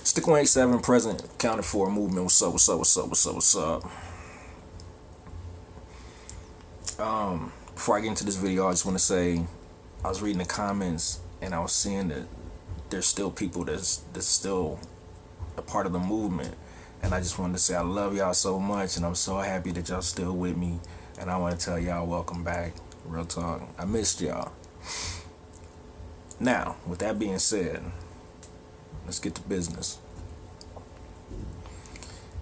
Stick 187 present, accounted for movement. What's up? What's up? What's up? What's up? What's up? Before I get into this video, I just want to say I was reading the comments and I was seeing that there's still people that's still a part of the movement, and I just wanted to say I love y'all so much, and I'm so happy that y'all still with me, and I want to tell y'all welcome back. Real talk, I missed y'all. Now, with that being said, let's get to business.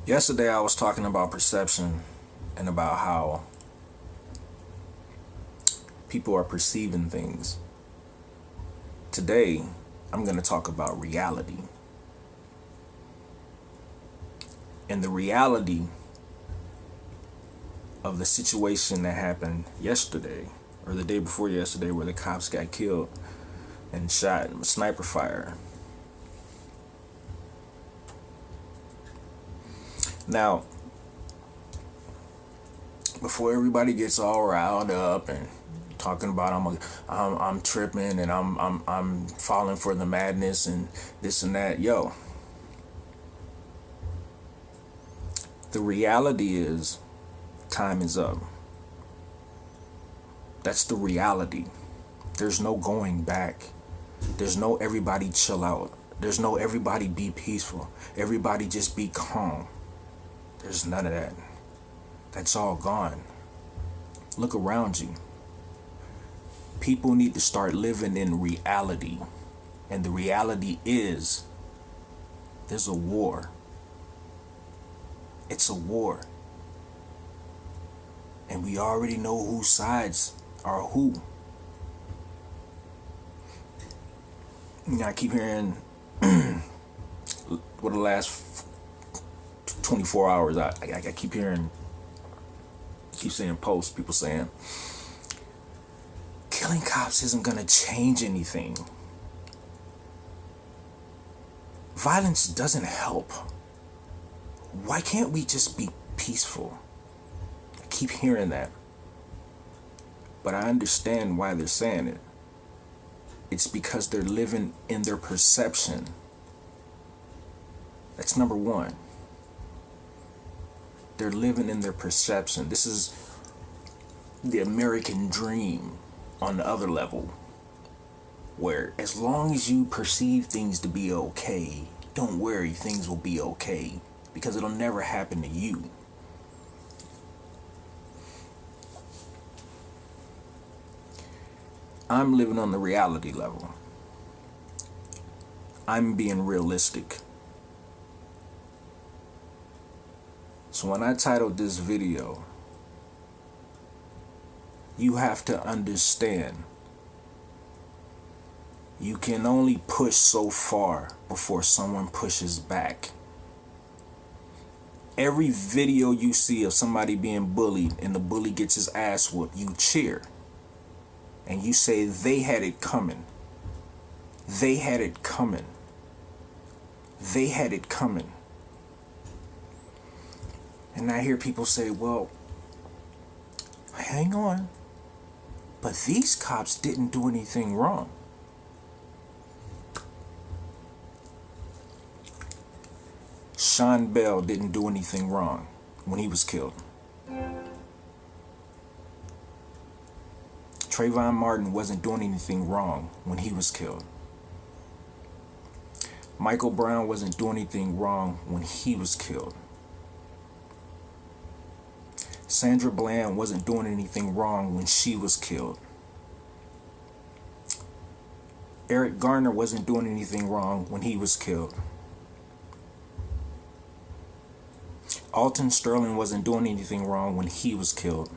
Yesterday I was talking about perception and about how people are perceiving things. Today, I'm going to talk about reality. And the reality of the situation that happened yesterday, or the day before yesterday, where the cops got killed and shot with sniper fire. Now, before everybody gets all riled up and talking about I'm tripping and I'm falling for the madness and this and that, yo, the reality is time is up. That's the reality. There's no going back. There's no everybody chill out. There's no everybody be peaceful. Everybody just be calm. There's none of that. That's all gone. Look around you. People need to start living in reality. And the reality is there's a war. It's a war. And we already know whose sides are who. You know, I keep hearing for the last 24 hours, I keep seeing posts, people saying killing cops isn't gonna change anything. Violence doesn't help. Why can't we just be peaceful? I keep hearing that. But I understand why they're saying it. It's because they're living in their perception. That's number one. They're living in their perception. This is the American dream on the other level, where as long as you perceive things to be okay, don't worry, things will be okay, because it'll never happen to you. I'm living on the reality level. I'm being realistic. So when I titled this video, you have to understand, you can only push so far before someone pushes back. Every video you see of somebody being bullied and the bully gets his ass whooped, you cheer. And you say, they had it coming. They had it coming. They had it coming. And I hear people say, well, hang on, but these cops didn't do anything wrong. Sean Bell didn't do anything wrong when he was killed. Trayvon Martin wasn't doing anything wrong when he was killed. Michael Brown wasn't doing anything wrong when he was killed. Sandra Bland wasn't doing anything wrong when she was killed. Eric Garner wasn't doing anything wrong when he was killed. Alton Sterling wasn't doing anything wrong when he was killed.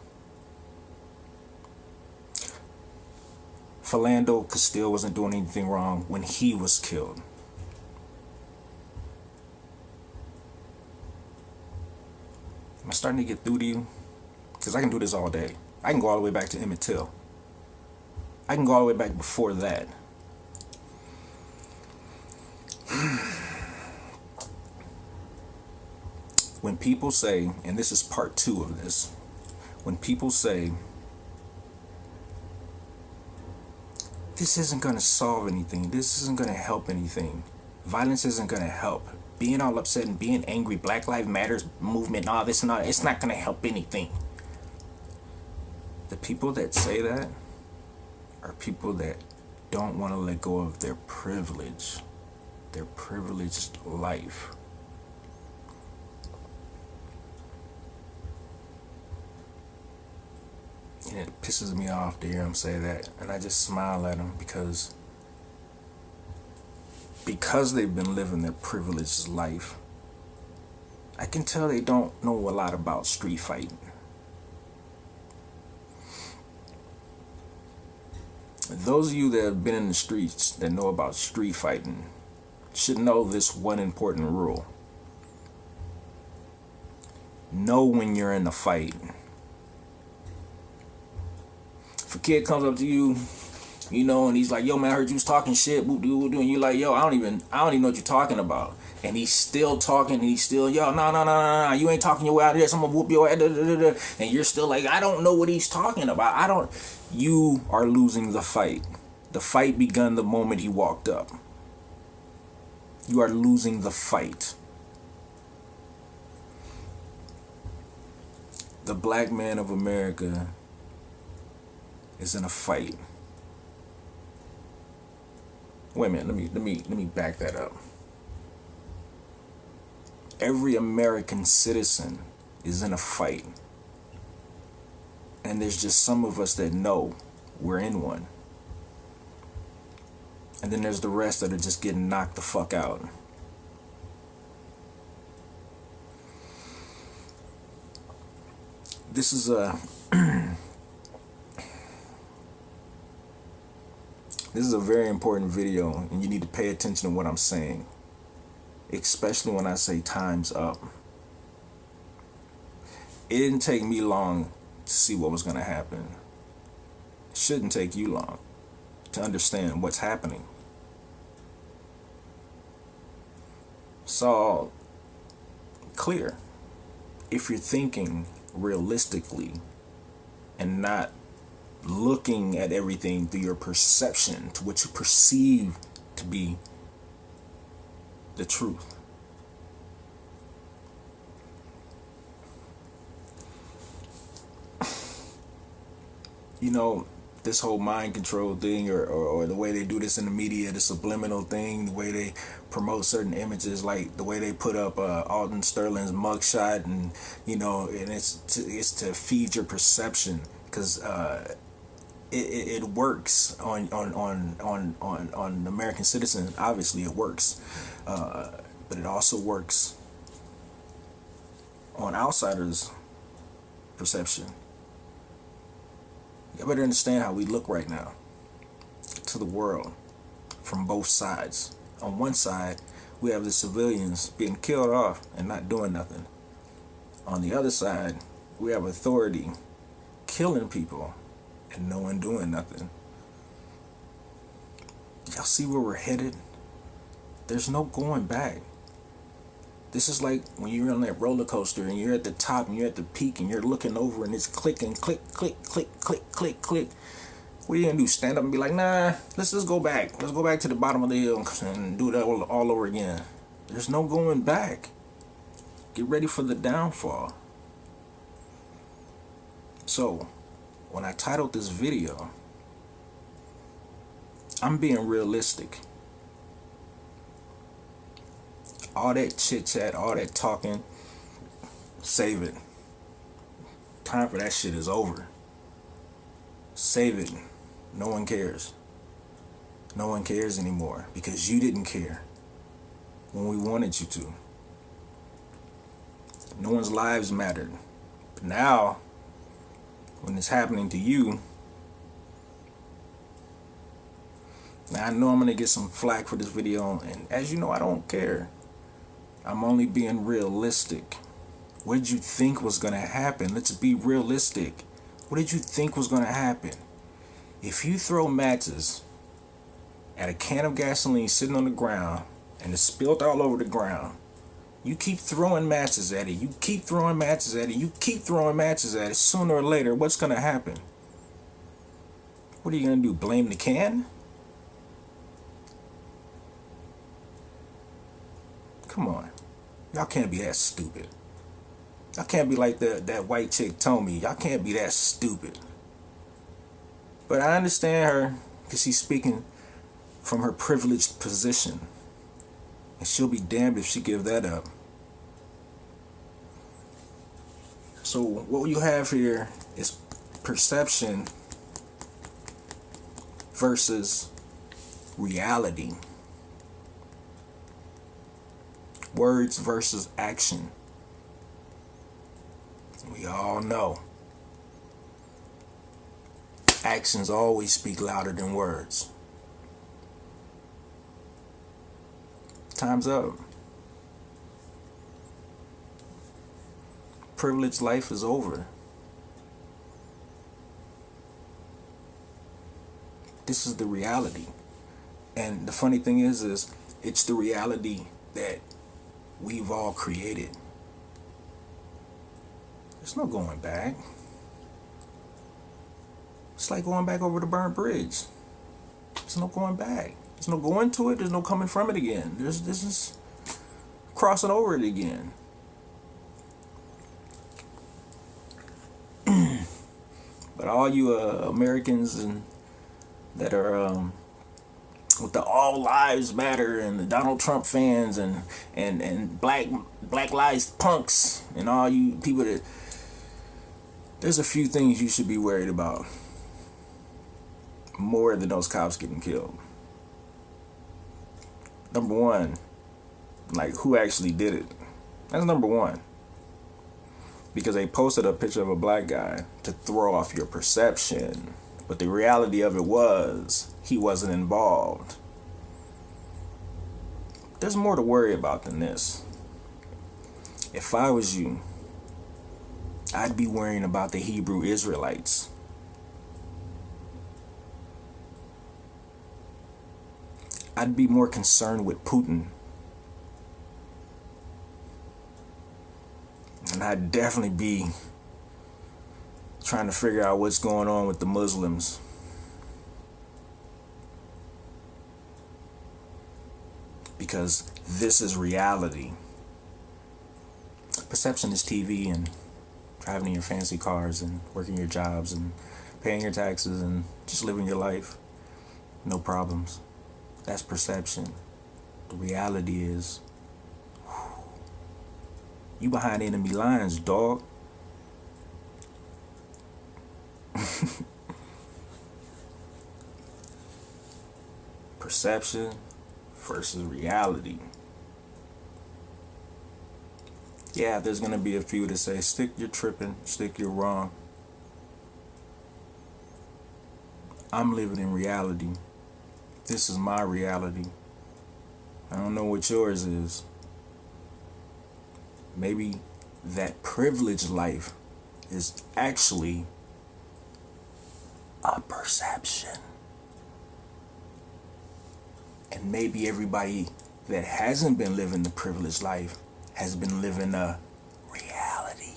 Philando Castile wasn't doing anything wrong when he was killed. Am I starting to get through to you? Because I can do this all day. I can go all the way back to Emmett Till. I can go all the way back before that. When people say, and this is part 2 of this, when people say, this isn't going to solve anything, this isn't going to help anything, Violence isn't gonna help. Being all upset and being angry, Black Lives Matters movement, all this and all, it's not gonna help anything. The people that say that are people that don't want to let go of their privilege, their privileged life. And it pisses me off to hear them say that, and I just smile at them because they've been living their privileged life. I can tell they don't know a lot about street fighting. Those of you that have been in the streets that know about street fighting should know this one important rule. Know when you're in a fight. If a kid comes up to you, and he's like, yo man, I heard you was talking shit, and you're like, yo, I don't even know what you're talking about. And he's still talking, and he's still, yo, no, you ain't talking your way out of this, I'm gonna whoop your ass, and you're still like, I don't know what he's talking about. You are losing the fight. The fight begun the moment he walked up. You are losing the fight. The black man of America is in a fight. Wait a minute, let me back that up. Every American citizen is in a fight. And there's just some of us that know we're in one. And then there's the rest that are just getting knocked the fuck out. This is a this is a very important video, and you need to pay attention to what I'm saying, especially when I say time's up. It didn't take me long to see what was going to happen. It shouldn't take you long to understand what's happening. It's all clear if you're thinking realistically and not looking at everything through your perception, to what you perceive to be the truth. This whole mind control thing, or the way they do this in the media, the subliminal thing, the way they promote certain images, like the way they put up Alton Sterling's mugshot, and and it's to feed your perception, because it works on the American citizen. Obviously it works, but it also works on outsiders' perception. You better understand how we look right now to the world from both sides. On one side, we have the civilians being killed off and not doing nothing. On the other side, we have authority killing people and no one doing nothing. Y'all see where we're headed? There's no going back. This is like when you're on that roller coaster and you're at the top and you're at the peak and you're looking over and it's clicking, click, click, click, click, click, click. What are you gonna do? Stand up and be like, nah, let's just go back. Let's go back to the bottom of the hill and do that all over again. There's no going back. Get ready for the downfall. So, when I titled this video, I'm being realistic. All that chit chat, all that talking, save it. Time for that shit is over. Save it. No one cares. No one cares anymore because you didn't care when we wanted you to. No one's lives mattered. But now, when it's happening to you, now I know I'm going to get some flack for this video, and as you know, I don't care. I'm only being realistic. What did you think was going to happen? Let's be realistic. What did you think was going to happen? If you throw matches at a can of gasoline sitting on the ground and it's spilled all over the ground, you keep throwing matches at it. You keep throwing matches at it. You keep throwing matches at it. Sooner or later, what's going to happen? What are you going to do? Blame the can? Come on. Y'all can't be that stupid. Y'all can't be like that white chick told me. Y'all can't be that stupid. But I understand her because she's speaking from her privileged position. And she'll be damned if she give that up. So what you have here is perception versus reality. Words versus action. We all know actions always speak louder than words. Time's up. Privileged life is over. This is the reality. And the funny thing is it's the reality that we've all created. There's no going back. It's like going back over the burnt bridge. There's no going back. There's no going to it. There's no coming from it again. This is crossing over it again. But all you Americans and that are with the all lives matter and the Donald Trump fans and black lives punks and all you people that, there's a few things you should be worried about more than those cops getting killed. Number one, like who actually did it? That's number one. Because they posted a picture of a black guy to throw off your perception. But the reality of it was he wasn't involved. There's more to worry about than this. If I was you, I'd be worrying about the Hebrew Israelites. I'd be more concerned with Putin. And I'd definitely be trying to figure out what's going on with the Muslims. Because this is reality. Perception is TV and driving in your fancy cars and working your jobs and paying your taxes and just living your life. No problems. That's perception. The reality is you behind enemy lines, dog. Perception versus reality. Yeah, there's gonna be a few that say, stick you're tripping, stick you're wrong. I'm living in reality. This is my reality. I don't know what yours is. Maybe that privileged life is actually a perception. And maybe everybody that hasn't been living the privileged life has been living a reality.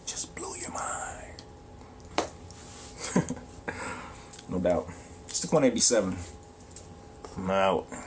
Just blew your mind. No doubt. Stick 187. I'm out.